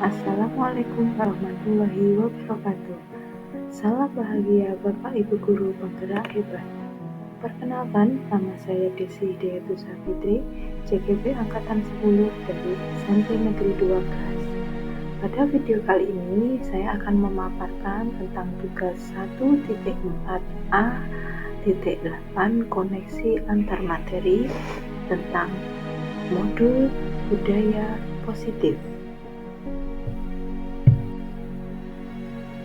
Assalamualaikum warahmatullahi wabarakatuh. Salam bahagia Bapak Ibu Guru penggerak hebat. Perkenalkan, nama saya Desi Hidayatu Safitri, CGP Angkatan 10 dari SMP Negeri 12. Pada video kali ini, saya akan memaparkan tentang tugas 1.4a.8 koneksi antar materi tentang modul budaya positif.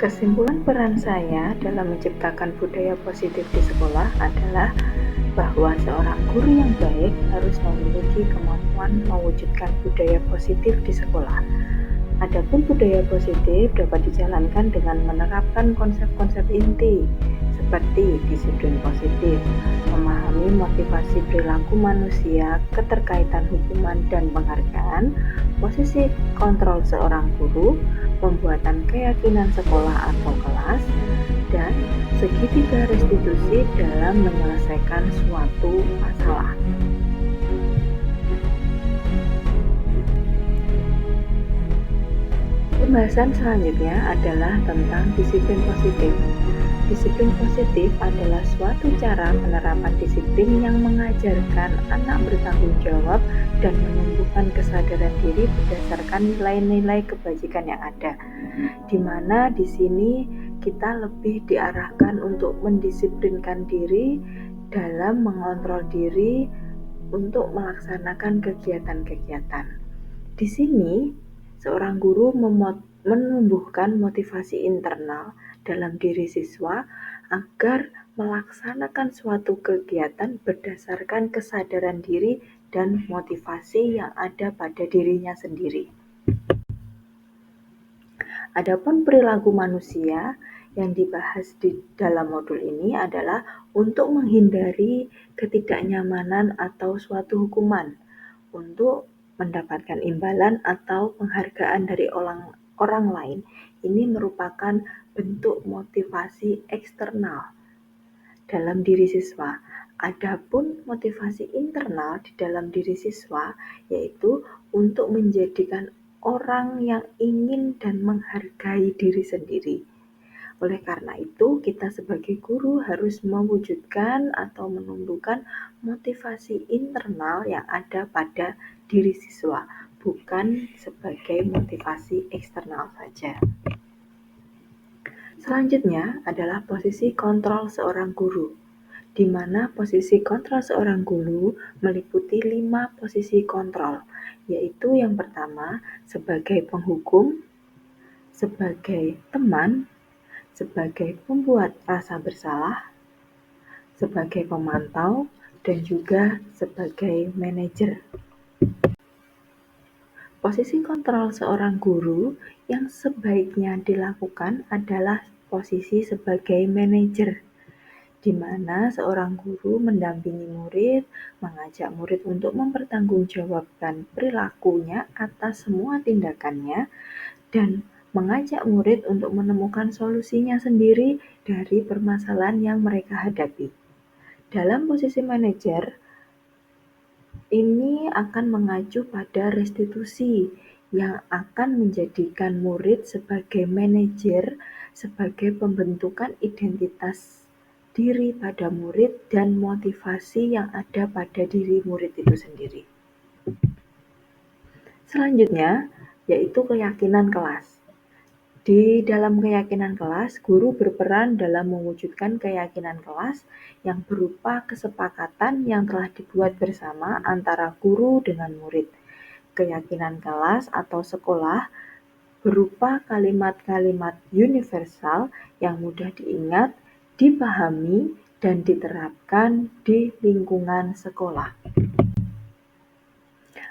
Kesimpulan peran saya dalam menciptakan budaya positif di sekolah adalah bahwa seorang guru yang baik harus memiliki kemampuan mewujudkan budaya positif di sekolah. Adapun budaya positif dapat dijalankan dengan menerapkan konsep-konsep inti seperti disiplin positif, memahami motivasi perilaku manusia, keterkaitan hukuman dan penghargaan, posisi kontrol seorang guru, pembuatan keyakinan sekolah atau kelas, dan segitiga restitusi dalam menyelesaikan suatu masalah. Pembahasan selanjutnya adalah tentang disiplin positif. Disiplin positif adalah suatu cara penerapan disiplin yang mengajarkan anak bertanggung jawab dan menumbuhkan kesadaran diri berdasarkan nilai-nilai kebajikan yang ada. Di mana di sini kita lebih diarahkan untuk mendisiplinkan diri dalam mengontrol diri untuk melaksanakan kegiatan-kegiatan. Di sini, seorang guru menumbuhkan motivasi internal dalam diri siswa agar melaksanakan suatu kegiatan berdasarkan kesadaran diri dan motivasi yang ada pada dirinya sendiri. Adapun perilaku manusia yang dibahas di dalam modul ini adalah untuk menghindari ketidaknyamanan atau suatu hukuman, untuk mendapatkan imbalan atau penghargaan dari orang lain. Ini merupakan bentuk motivasi eksternal dalam diri siswa. Adapun motivasi internal di dalam diri siswa yaitu untuk menjadikan orang yang ingin dan menghargai diri sendiri. Oleh karena itu, kita sebagai guru harus mewujudkan atau menumbuhkan motivasi internal yang ada pada diri siswa, bukan sebagai motivasi eksternal saja. Selanjutnya adalah posisi kontrol seorang guru, di mana posisi kontrol seorang guru meliputi 5 posisi kontrol, yaitu yang pertama sebagai penghukum, sebagai teman, sebagai pembuat rasa bersalah, sebagai pemantau, dan juga sebagai manajer. Posisi kontrol seorang guru yang sebaiknya dilakukan adalah posisi sebagai manajer, di mana seorang guru mendampingi murid, mengajak murid untuk mempertanggungjawabkan perilakunya atas semua tindakannya, dan mengajak murid untuk menemukan solusinya sendiri dari permasalahan yang mereka hadapi. Dalam posisi manajer, ini akan mengacu pada restitusi yang akan menjadikan murid sebagai manajer, sebagai pembentukan identitas diri pada murid dan motivasi yang ada pada diri murid itu sendiri. Selanjutnya, yaitu keyakinan kelas. Di dalam keyakinan kelas, guru berperan dalam mewujudkan keyakinan kelas yang berupa kesepakatan yang telah dibuat bersama antara guru dengan murid. Keyakinan kelas atau sekolah berupa kalimat-kalimat universal yang mudah diingat, dipahami, dan diterapkan di lingkungan sekolah.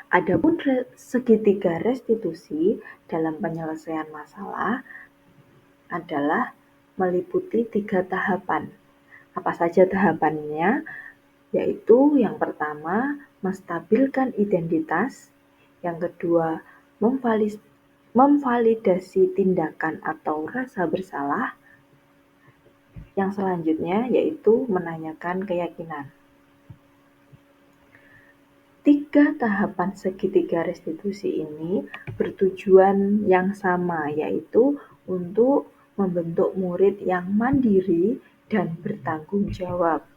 Adapun segitiga restitusi dalam penyelesaian masalah adalah meliputi 3 tahapan. Apa saja tahapannya? Yaitu yang pertama, menstabilkan identitas, yang kedua, memvalidasi tindakan atau rasa bersalah, yang selanjutnya yaitu menanyakan keyakinan. Tiga tahapan segitiga restitusi ini bertujuan yang sama, yaitu untuk membentuk murid yang mandiri dan bertanggung jawab.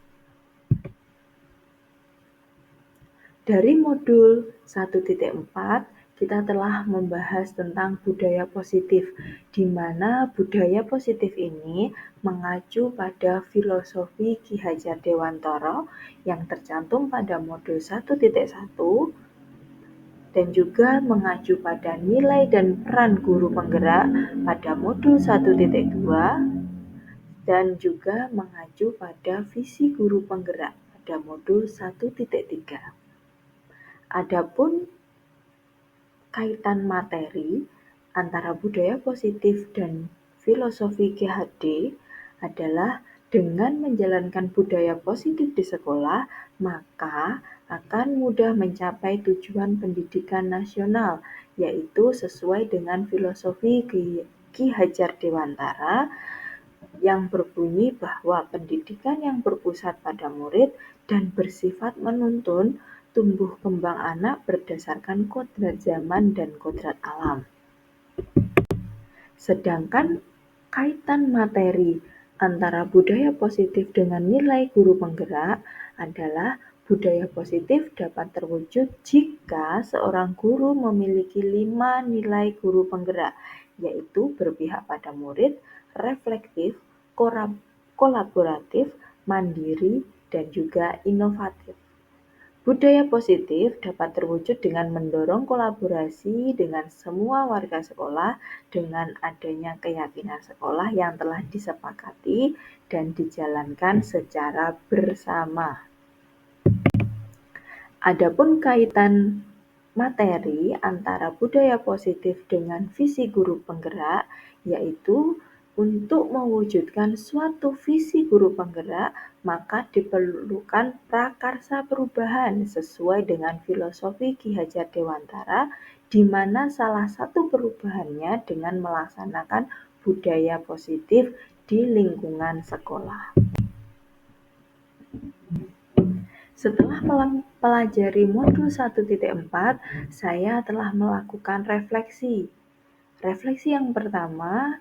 Dari modul 1.4, kita telah membahas tentang budaya positif, di mana budaya positif ini mengacu pada filosofi Ki Hajar Dewantara yang tercantum pada modul 1.1 dan juga mengacu pada nilai dan peran guru penggerak pada modul 1.2 dan juga mengacu pada visi guru penggerak pada modul 1.3. Adapun kaitan materi antara budaya positif dan filosofi GHD adalah dengan menjalankan budaya positif di sekolah, maka akan mudah mencapai tujuan pendidikan nasional, yaitu sesuai dengan filosofi Ki Hajar Dewantara yang berbunyi bahwa pendidikan yang berpusat pada murid dan bersifat menuntun tumbuh kembang anak berdasarkan kodrat zaman dan kodrat alam. Sedangkan kaitan materi antara budaya positif dengan nilai guru penggerak adalah budaya positif dapat terwujud jika seorang guru memiliki 5 nilai guru penggerak, yaitu berpihak pada murid, reflektif, kolaboratif, mandiri, dan juga inovatif. Budaya positif dapat terwujud dengan mendorong kolaborasi dengan semua warga sekolah dengan adanya keyakinan sekolah yang telah disepakati dan dijalankan secara bersama. Adapun kaitan materi antara budaya positif dengan visi guru penggerak, yaitu untuk mewujudkan suatu visi guru penggerak, maka diperlukan prakarsa perubahan sesuai dengan filosofi Ki Hajar Dewantara, di mana salah satu perubahannya dengan melaksanakan budaya positif di lingkungan sekolah. Setelah mempelajari modul 1.4, saya telah melakukan refleksi. Refleksi yang pertama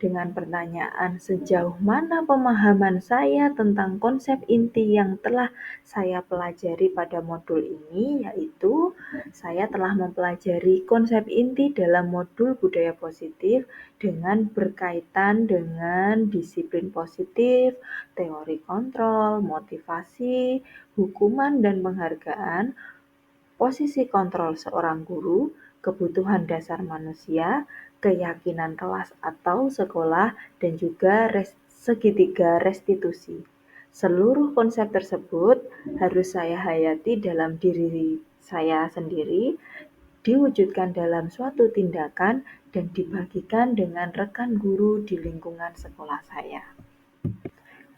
dengan pertanyaan sejauh mana pemahaman saya tentang konsep inti yang telah saya pelajari pada modul ini, yaitu saya telah mempelajari konsep inti dalam modul budaya positif dengan berkaitan dengan disiplin positif, teori kontrol, motivasi, hukuman dan penghargaan, posisi kontrol seorang guru, kebutuhan dasar manusia, keyakinan kelas atau sekolah, dan juga segitiga restitusi. Seluruh konsep tersebut harus saya hayati dalam diri saya sendiri, diwujudkan dalam suatu tindakan, dan dibagikan dengan rekan guru di lingkungan sekolah saya.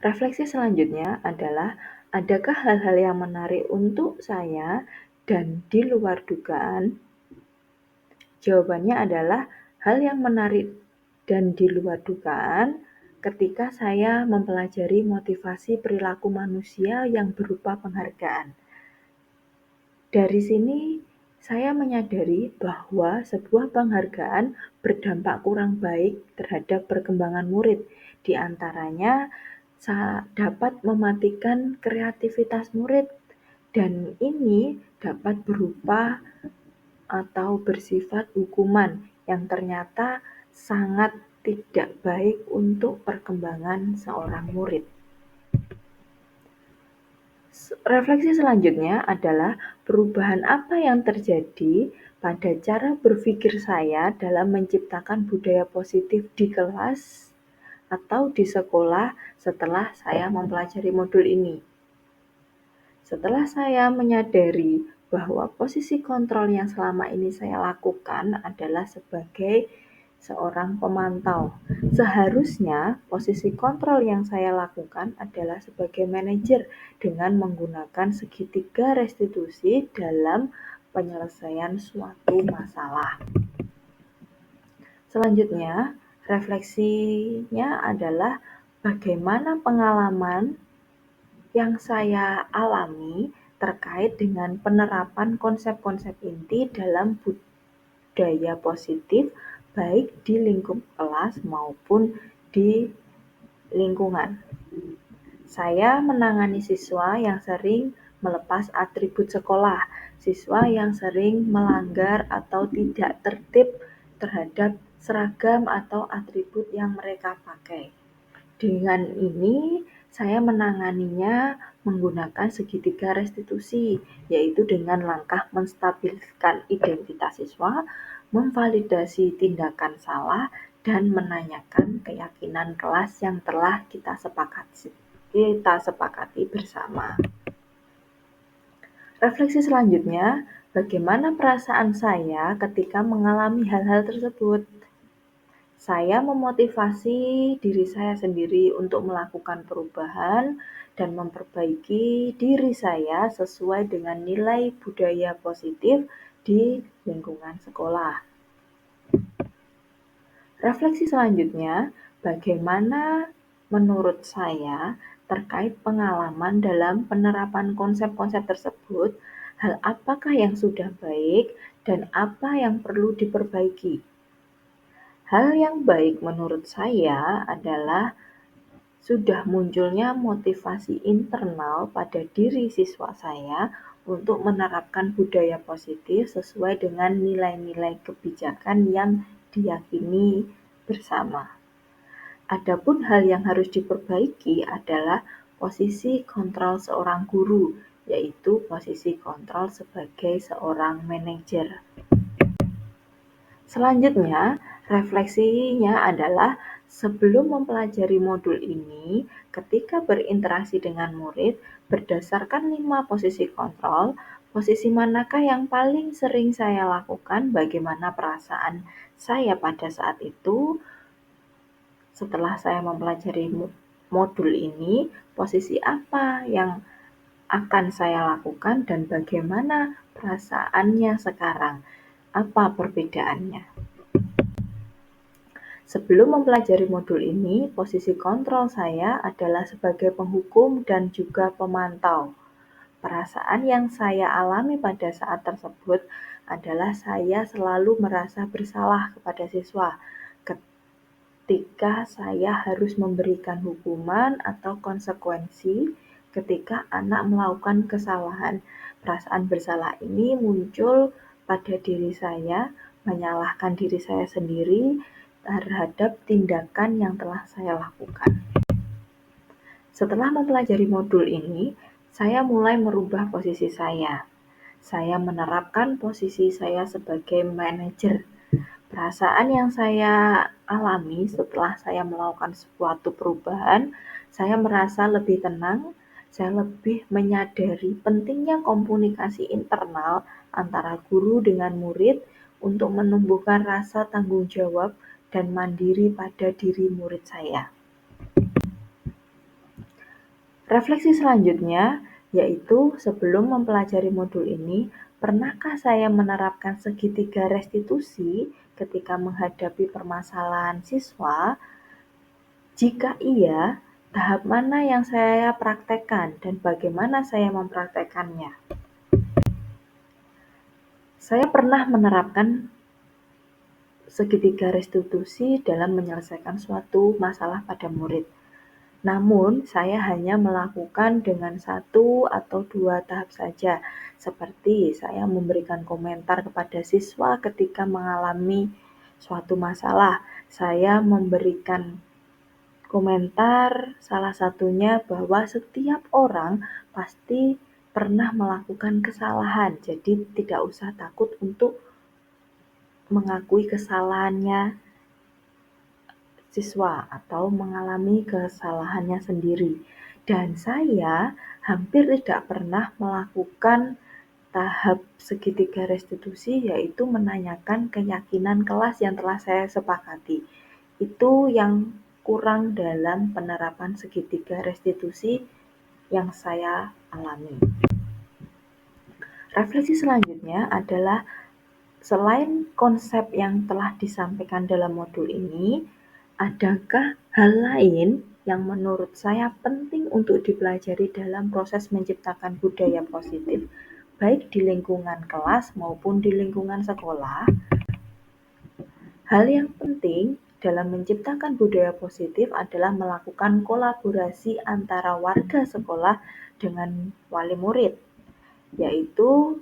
Refleksi selanjutnya adalah, adakah hal-hal yang menarik untuk saya dan di luar dugaan? Jawabannya adalah hal yang menarik dan di luar dugaan ketika saya mempelajari motivasi perilaku manusia yang berupa penghargaan. Dari sini saya menyadari bahwa sebuah penghargaan berdampak kurang baik terhadap perkembangan murid, di antaranya dapat mematikan kreativitas murid, dan ini dapat berupa atau bersifat hukuman yang ternyata sangat tidak baik untuk perkembangan seorang murid. Refleksi selanjutnya adalah perubahan apa yang terjadi pada cara berpikir saya dalam menciptakan budaya positif di kelas atau di sekolah setelah saya mempelajari modul ini. Setelah saya menyadari bahwa posisi kontrol yang selama ini saya lakukan adalah sebagai seorang pemantau. Seharusnya posisi kontrol yang saya lakukan adalah sebagai manajer dengan menggunakan segitiga restitusi dalam penyelesaian suatu masalah. Selanjutnya, refleksinya adalah bagaimana pengalaman yang saya alami terkait dengan penerapan konsep-konsep inti dalam budaya positif baik di lingkup kelas maupun di lingkungan. Saya menangani siswa yang sering melepas atribut sekolah, siswa yang sering melanggar atau tidak tertib terhadap seragam atau atribut yang mereka pakai. Dengan ini, saya menanganinya menggunakan segitiga restitusi, yaitu dengan langkah menstabilkan identitas siswa, memvalidasi tindakan salah, dan menanyakan keyakinan kelas yang telah kita sepakati bersama. Refleksi selanjutnya, bagaimana perasaan saya ketika mengalami hal-hal tersebut? Saya memotivasi diri saya sendiri untuk melakukan perubahan dan memperbaiki diri saya sesuai dengan nilai budaya positif di lingkungan sekolah. Refleksi selanjutnya, bagaimana menurut saya terkait pengalaman dalam penerapan konsep-konsep tersebut, hal apakah yang sudah baik dan apa yang perlu diperbaiki? Hal yang baik menurut saya adalah sudah munculnya motivasi internal pada diri siswa saya untuk menerapkan budaya positif sesuai dengan nilai-nilai kebijakan yang diyakini bersama. Adapun hal yang harus diperbaiki adalah posisi kontrol seorang guru, yaitu posisi kontrol sebagai seorang manajer. Selanjutnya, refleksinya adalah sebelum mempelajari modul ini, ketika berinteraksi dengan murid, berdasarkan 5 posisi kontrol, posisi manakah yang paling sering saya lakukan, bagaimana perasaan saya pada saat itu, setelah saya mempelajari modul ini, posisi apa yang akan saya lakukan dan bagaimana perasaannya sekarang, apa perbedaannya. Sebelum mempelajari modul ini, posisi kontrol saya adalah sebagai penghukum dan juga pemantau. Perasaan yang saya alami pada saat tersebut adalah saya selalu merasa bersalah kepada siswa ketika saya harus memberikan hukuman atau konsekuensi ketika anak melakukan kesalahan. Perasaan bersalah ini muncul pada diri saya, menyalahkan diri saya sendiri terhadap tindakan yang telah saya lakukan. Setelah mempelajari modul ini, saya mulai merubah posisi saya. Saya menerapkan posisi saya sebagai manajer. Perasaan yang saya alami setelah saya melakukan suatu perubahan, saya merasa lebih tenang, saya lebih menyadari pentingnya komunikasi internal antara guru dengan murid untuk menumbuhkan rasa tanggung jawab dan mandiri pada diri murid saya. Refleksi selanjutnya, yaitu sebelum mempelajari modul ini, pernahkah saya menerapkan segitiga restitusi ketika menghadapi permasalahan siswa? Jika iya, tahap mana yang saya praktekkan dan bagaimana saya mempraktekkannya? Saya pernah menerapkan segitiga restitusi dalam menyelesaikan suatu masalah pada murid. Namun, saya hanya melakukan dengan 1 atau 2 tahap saja, seperti saya memberikan komentar kepada siswa ketika mengalami suatu masalah. Saya memberikan komentar salah satunya bahwa setiap orang pasti pernah melakukan kesalahan, jadi tidak usah takut untuk mengakui kesalahannya siswa atau mengalami kesalahannya sendiri. Dan saya hampir tidak pernah melakukan tahap segitiga restitusi, yaitu menanyakan keyakinan kelas yang telah saya sepakati. Itu yang kurang dalam penerapan segitiga restitusi yang saya alami. Refleksi selanjutnya adalah selain konsep yang telah disampaikan dalam modul ini, adakah hal lain yang menurut saya penting untuk dipelajari dalam proses menciptakan budaya positif, baik di lingkungan kelas maupun di lingkungan sekolah. Hal yang penting dalam menciptakan budaya positif adalah melakukan kolaborasi antara warga sekolah dengan wali murid, yaitu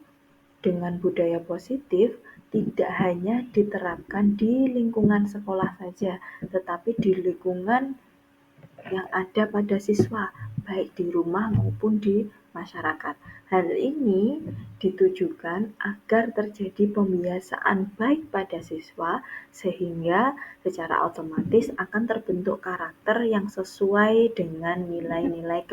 dengan budaya positif tidak hanya diterapkan di lingkungan sekolah saja, tetapi di lingkungan yang ada pada siswa, baik di rumah maupun di masyarakat. Hal ini ditujukan agar terjadi pembiasaan baik pada siswa, sehingga secara otomatis akan terbentuk karakter yang sesuai dengan nilai-nilai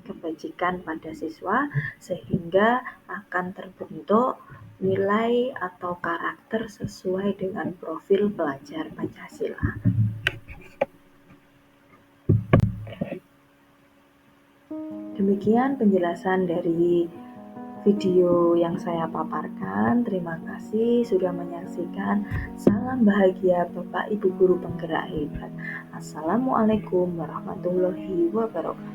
kebajikan pada siswa, sehingga akan terbentuk nilai atau karakter sesuai dengan profil pelajar Pancasila. Demikian penjelasan dari video yang saya paparkan. Terima kasih sudah menyaksikan. Salam bahagia Bapak Ibu Guru Penggerak Hebat. Assalamualaikum warahmatullahi wabarakatuh.